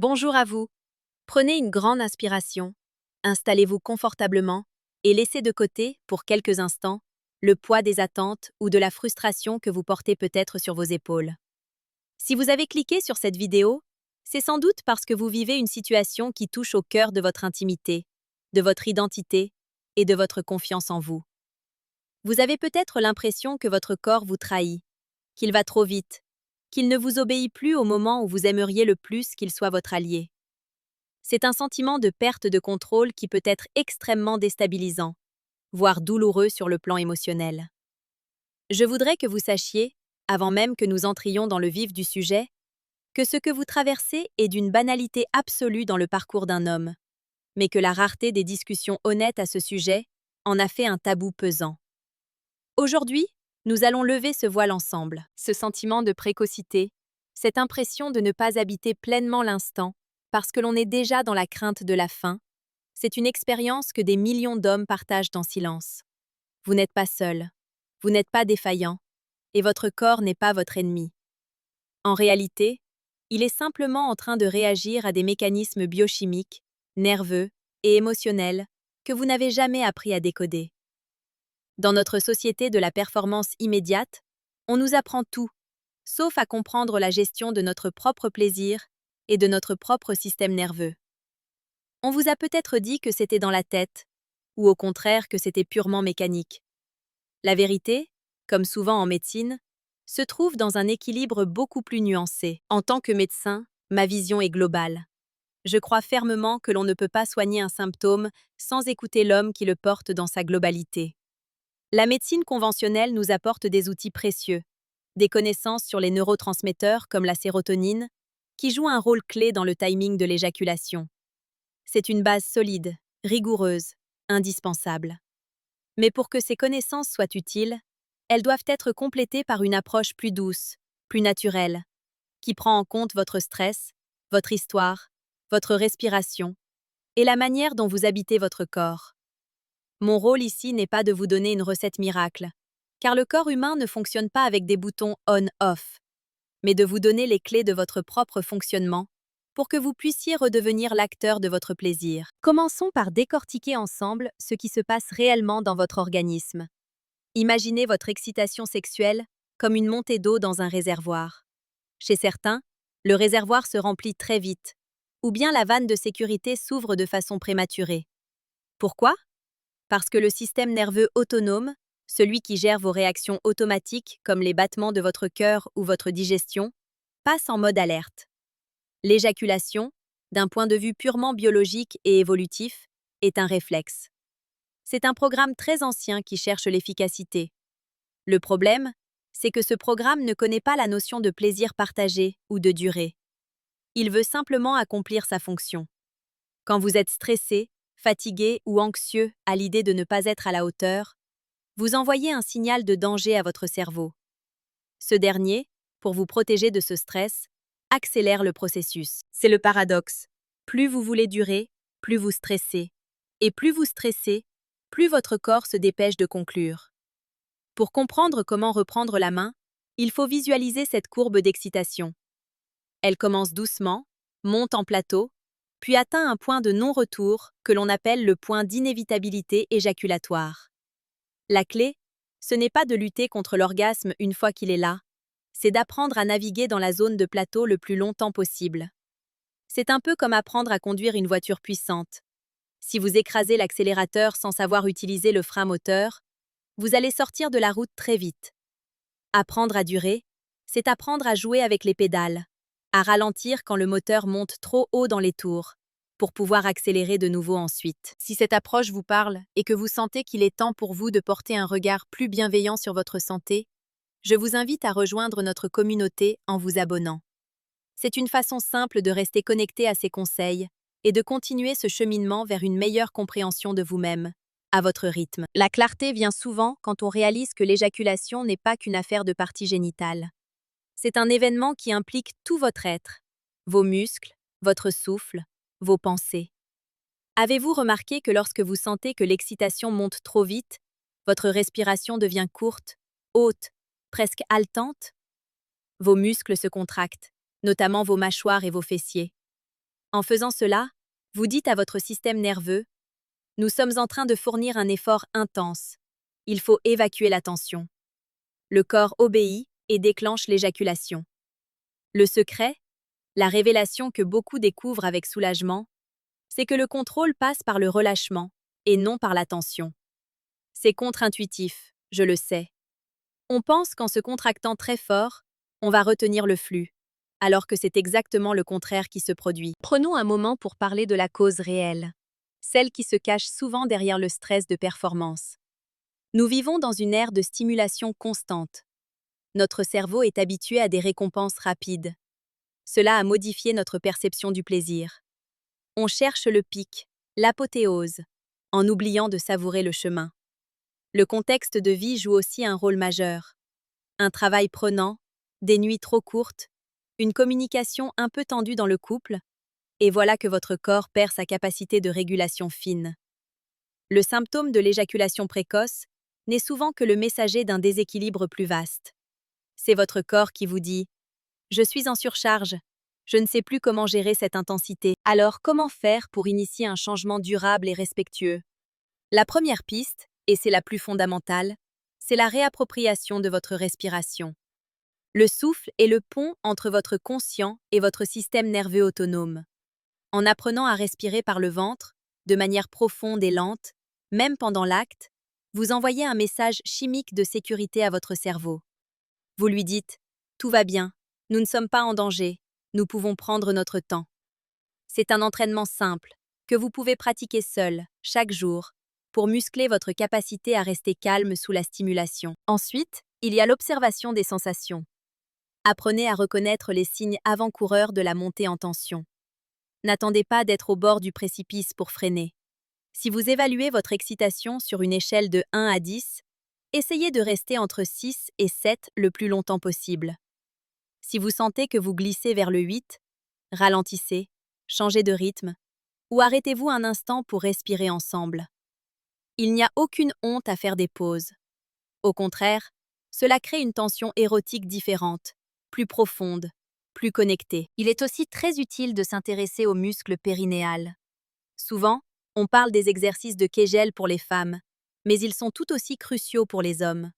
Bonjour à vous. Prenez une grande inspiration, installez-vous confortablement et laissez de côté, pour quelques instants, le poids des attentes ou de la frustration que vous portez peut-être sur vos épaules. Si vous avez cliqué sur cette vidéo, c'est sans doute parce que vous vivez une situation qui touche au cœur de votre intimité, de votre identité et de votre confiance en vous. Vous avez peut-être l'impression que votre corps vous trahit, qu'il va trop vite, qu'il ne vous obéit plus au moment où vous aimeriez le plus qu'il soit votre allié. C'est un sentiment de perte de contrôle qui peut être extrêmement déstabilisant, voire douloureux sur le plan émotionnel. Je voudrais que vous sachiez, avant même que nous entrions dans le vif du sujet, que ce que vous traversez est d'une banalité absolue dans le parcours d'un homme, mais que la rareté des discussions honnêtes à ce sujet en a fait un tabou pesant. Aujourd'hui, nous allons lever ce voile ensemble, ce sentiment de précocité, cette impression de ne pas habiter pleinement l'instant, parce que l'on est déjà dans la crainte de la fin. C'est une expérience que des millions d'hommes partagent en silence. Vous n'êtes pas seul, vous n'êtes pas défaillant, et votre corps n'est pas votre ennemi. En réalité, il est simplement en train de réagir à des mécanismes biochimiques, nerveux et émotionnels que vous n'avez jamais appris à décoder. Dans notre société de la performance immédiate, on nous apprend tout, sauf à comprendre la gestion de notre propre plaisir et de notre propre système nerveux. On vous a peut-être dit que c'était dans la tête, ou au contraire que c'était purement mécanique. La vérité, comme souvent en médecine, se trouve dans un équilibre beaucoup plus nuancé. En tant que médecin, ma vision est globale. Je crois fermement que l'on ne peut pas soigner un symptôme sans écouter l'homme qui le porte dans sa globalité. La médecine conventionnelle nous apporte des outils précieux, des connaissances sur les neurotransmetteurs comme la sérotonine, qui jouent un rôle clé dans le timing de l'éjaculation. C'est une base solide, rigoureuse, indispensable. Mais pour que ces connaissances soient utiles, elles doivent être complétées par une approche plus douce, plus naturelle, qui prend en compte votre stress, votre histoire, votre respiration et la manière dont vous habitez votre corps. Mon rôle ici n'est pas de vous donner une recette miracle, car le corps humain ne fonctionne pas avec des boutons on-off, mais de vous donner les clés de votre propre fonctionnement pour que vous puissiez redevenir l'acteur de votre plaisir. Commençons par décortiquer ensemble ce qui se passe réellement dans votre organisme. Imaginez votre excitation sexuelle comme une montée d'eau dans un réservoir. Chez certains, le réservoir se remplit très vite, ou bien la vanne de sécurité s'ouvre de façon prématurée. Pourquoi? Parce que le système nerveux autonome, celui qui gère vos réactions automatiques comme les battements de votre cœur ou votre digestion, passe en mode alerte. L'éjaculation, d'un point de vue purement biologique et évolutif, est un réflexe. C'est un programme très ancien qui cherche l'efficacité. Le problème, c'est que ce programme ne connaît pas la notion de plaisir partagé ou de durée. Il veut simplement accomplir sa fonction. Quand vous êtes stressé, fatigué ou anxieux à l'idée de ne pas être à la hauteur, vous envoyez un signal de danger à votre cerveau. Ce dernier, pour vous protéger de ce stress, accélère le processus. C'est le paradoxe. Plus vous voulez durer, plus vous stressez. Et plus vous stressez, plus votre corps se dépêche de conclure. Pour comprendre comment reprendre la main, il faut visualiser cette courbe d'excitation. Elle commence doucement, monte en plateau, puis atteint un point de non-retour que l'on appelle le point d'inévitabilité éjaculatoire. La clé, ce n'est pas de lutter contre l'orgasme une fois qu'il est là, c'est d'apprendre à naviguer dans la zone de plateau le plus longtemps possible. C'est un peu comme apprendre à conduire une voiture puissante. Si vous écrasez l'accélérateur sans savoir utiliser le frein moteur, vous allez sortir de la route très vite. Apprendre à durer, c'est apprendre à jouer avec les pédales, à ralentir quand le moteur monte trop haut dans les tours, pour pouvoir accélérer de nouveau ensuite. Si cette approche vous parle et que vous sentez qu'il est temps pour vous de porter un regard plus bienveillant sur votre santé, je vous invite à rejoindre notre communauté en vous abonnant. C'est une façon simple de rester connecté à ces conseils et de continuer ce cheminement vers une meilleure compréhension de vous-même, à votre rythme. La clarté vient souvent quand on réalise que l'éjaculation n'est pas qu'une affaire de partie génitale. C'est un événement qui implique tout votre être, vos muscles, votre souffle, vos pensées. Avez-vous remarqué que lorsque vous sentez que l'excitation monte trop vite, votre respiration devient courte, haute, presque haletante? Vos muscles se contractent, notamment vos mâchoires et vos fessiers. En faisant cela, vous dites à votre système nerveux, nous sommes en train de fournir un effort intense. Il faut évacuer la tension. Le corps obéit et déclenche l'éjaculation. Le secret, la révélation que beaucoup découvrent avec soulagement, c'est que le contrôle passe par le relâchement et non par la tension. C'est contre-intuitif, je le sais. On pense qu'en se contractant très fort, on va retenir le flux, alors que c'est exactement le contraire qui se produit. Prenons un moment pour parler de la cause réelle, celle qui se cache souvent derrière le stress de performance. Nous vivons dans une ère de stimulation constante. Notre cerveau est habitué à des récompenses rapides. Cela a modifié notre perception du plaisir. On cherche le pic, l'apothéose, en oubliant de savourer le chemin. Le contexte de vie joue aussi un rôle majeur. Un travail prenant, des nuits trop courtes, une communication un peu tendue dans le couple, et voilà que votre corps perd sa capacité de régulation fine. Le symptôme de l'éjaculation précoce n'est souvent que le messager d'un déséquilibre plus vaste. C'est votre corps qui vous dit « Je suis en surcharge, je ne sais plus comment gérer cette intensité ». Alors, comment faire pour initier un changement durable et respectueux? La première piste, et c'est la plus fondamentale, c'est la réappropriation de votre respiration. Le souffle est le pont entre votre conscient et votre système nerveux autonome. En apprenant à respirer par le ventre, de manière profonde et lente, même pendant l'acte, vous envoyez un message chimique de sécurité à votre cerveau. Vous lui dites « Tout va bien, nous ne sommes pas en danger, nous pouvons prendre notre temps ». C'est un entraînement simple, que vous pouvez pratiquer seul, chaque jour, pour muscler votre capacité à rester calme sous la stimulation. Ensuite, il y a l'observation des sensations. Apprenez à reconnaître les signes avant-coureurs de la montée en tension. N'attendez pas d'être au bord du précipice pour freiner. Si vous évaluez votre excitation sur une échelle de 1 à 10, essayez de rester entre 6 et 7 le plus longtemps possible. Si vous sentez que vous glissez vers le 8, ralentissez, changez de rythme, ou arrêtez-vous un instant pour respirer ensemble. Il n'y a aucune honte à faire des pauses. Au contraire, cela crée une tension érotique différente, plus profonde, plus connectée. Il est aussi très utile de s'intéresser aux muscles périnéales. Souvent, on parle des exercices de Kegel pour les femmes, mais ils sont tout aussi cruciaux pour les hommes.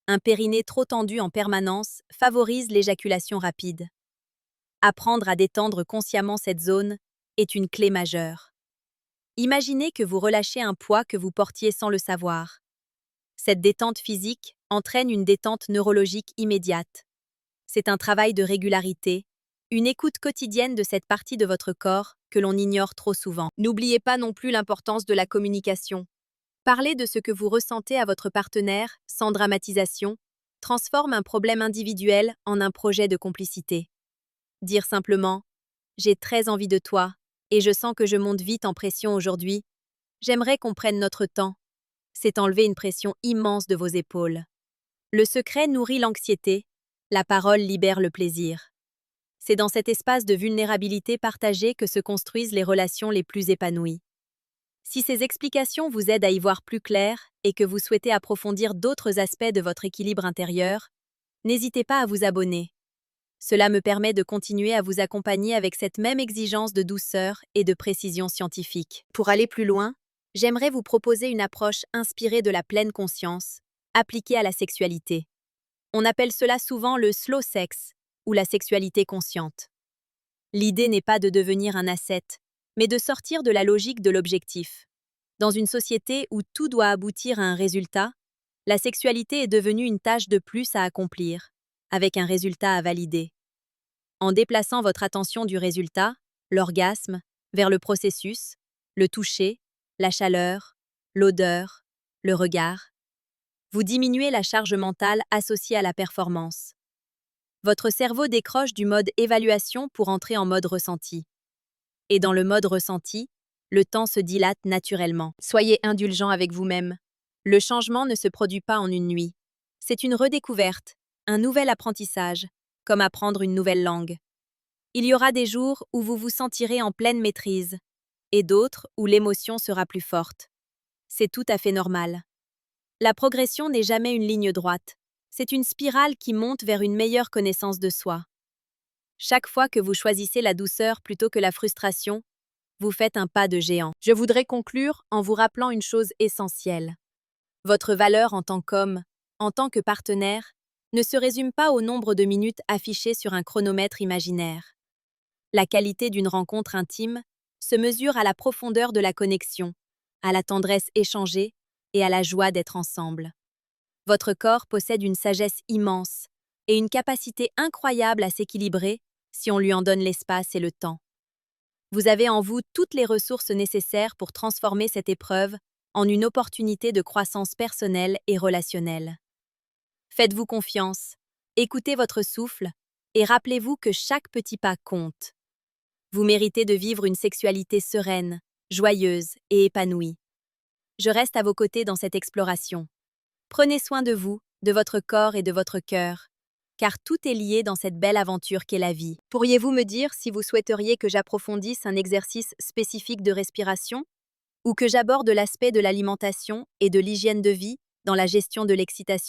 Un périnée trop tendu en permanence favorise l'éjaculation rapide. Apprendre à détendre consciemment cette zone est une clé majeure. Imaginez que vous relâchez un poids que vous portiez sans le savoir. Cette détente physique entraîne une détente neurologique immédiate. C'est un travail de régularité, une écoute quotidienne de cette partie de votre corps que l'on ignore trop souvent. N'oubliez pas non plus l'importance de la communication. Parler de ce que vous ressentez à votre partenaire, sans dramatisation, transforme un problème individuel en un projet de complicité. Dire simplement « J'ai très envie de toi et je sens que je monte vite en pression aujourd'hui. J'aimerais qu'on prenne notre temps », c'est enlever une pression immense de vos épaules. Le secret nourrit l'anxiété, la parole libère le plaisir. C'est dans cet espace de vulnérabilité partagée que se construisent les relations les plus épanouies. Si ces explications vous aident à y voir plus clair et que vous souhaitez approfondir d'autres aspects de votre équilibre intérieur, n'hésitez pas à vous abonner. Cela me permet de continuer à vous accompagner avec cette même exigence de douceur et de précision scientifique. Pour aller plus loin, j'aimerais vous proposer une approche inspirée de la pleine conscience, appliquée à la sexualité. On appelle cela souvent le slow sex ou la sexualité consciente. L'idée n'est pas de devenir un ascète, mais de sortir de la logique de l'objectif. Dans une société où tout doit aboutir à un résultat, la sexualité est devenue une tâche de plus à accomplir, avec un résultat à valider. En déplaçant votre attention du résultat, l'orgasme, vers le processus, le toucher, la chaleur, l'odeur, le regard, vous diminuez la charge mentale associée à la performance. Votre cerveau décroche du mode évaluation pour entrer en mode ressenti. Et dans le mode ressenti, le temps se dilate naturellement. Soyez indulgent avec vous-même. Le changement ne se produit pas en une nuit. C'est une redécouverte, un nouvel apprentissage, comme apprendre une nouvelle langue. Il y aura des jours où vous vous sentirez en pleine maîtrise, et d'autres où l'émotion sera plus forte. C'est tout à fait normal. La progression n'est jamais une ligne droite. C'est une spirale qui monte vers une meilleure connaissance de soi. Chaque fois que vous choisissez la douceur plutôt que la frustration, vous faites un pas de géant. Je voudrais conclure en vous rappelant une chose essentielle. Votre valeur en tant qu'homme, en tant que partenaire, ne se résume pas au nombre de minutes affichées sur un chronomètre imaginaire. La qualité d'une rencontre intime se mesure à la profondeur de la connexion, à la tendresse échangée et à la joie d'être ensemble. Votre corps possède une sagesse immense et une capacité incroyable à s'équilibrer si on lui en donne l'espace et le temps. Vous avez en vous toutes les ressources nécessaires pour transformer cette épreuve en une opportunité de croissance personnelle et relationnelle. Faites-vous confiance, écoutez votre souffle et rappelez-vous que chaque petit pas compte. Vous méritez de vivre une sexualité sereine, joyeuse et épanouie. Je reste à vos côtés dans cette exploration. Prenez soin de vous, de votre corps et de votre cœur, car tout est lié dans cette belle aventure qu'est la vie. Pourriez-vous me dire si vous souhaiteriez que j'approfondisse un exercice spécifique de respiration ou que j'aborde l'aspect de l'alimentation et de l'hygiène de vie dans la gestion de l'excitation?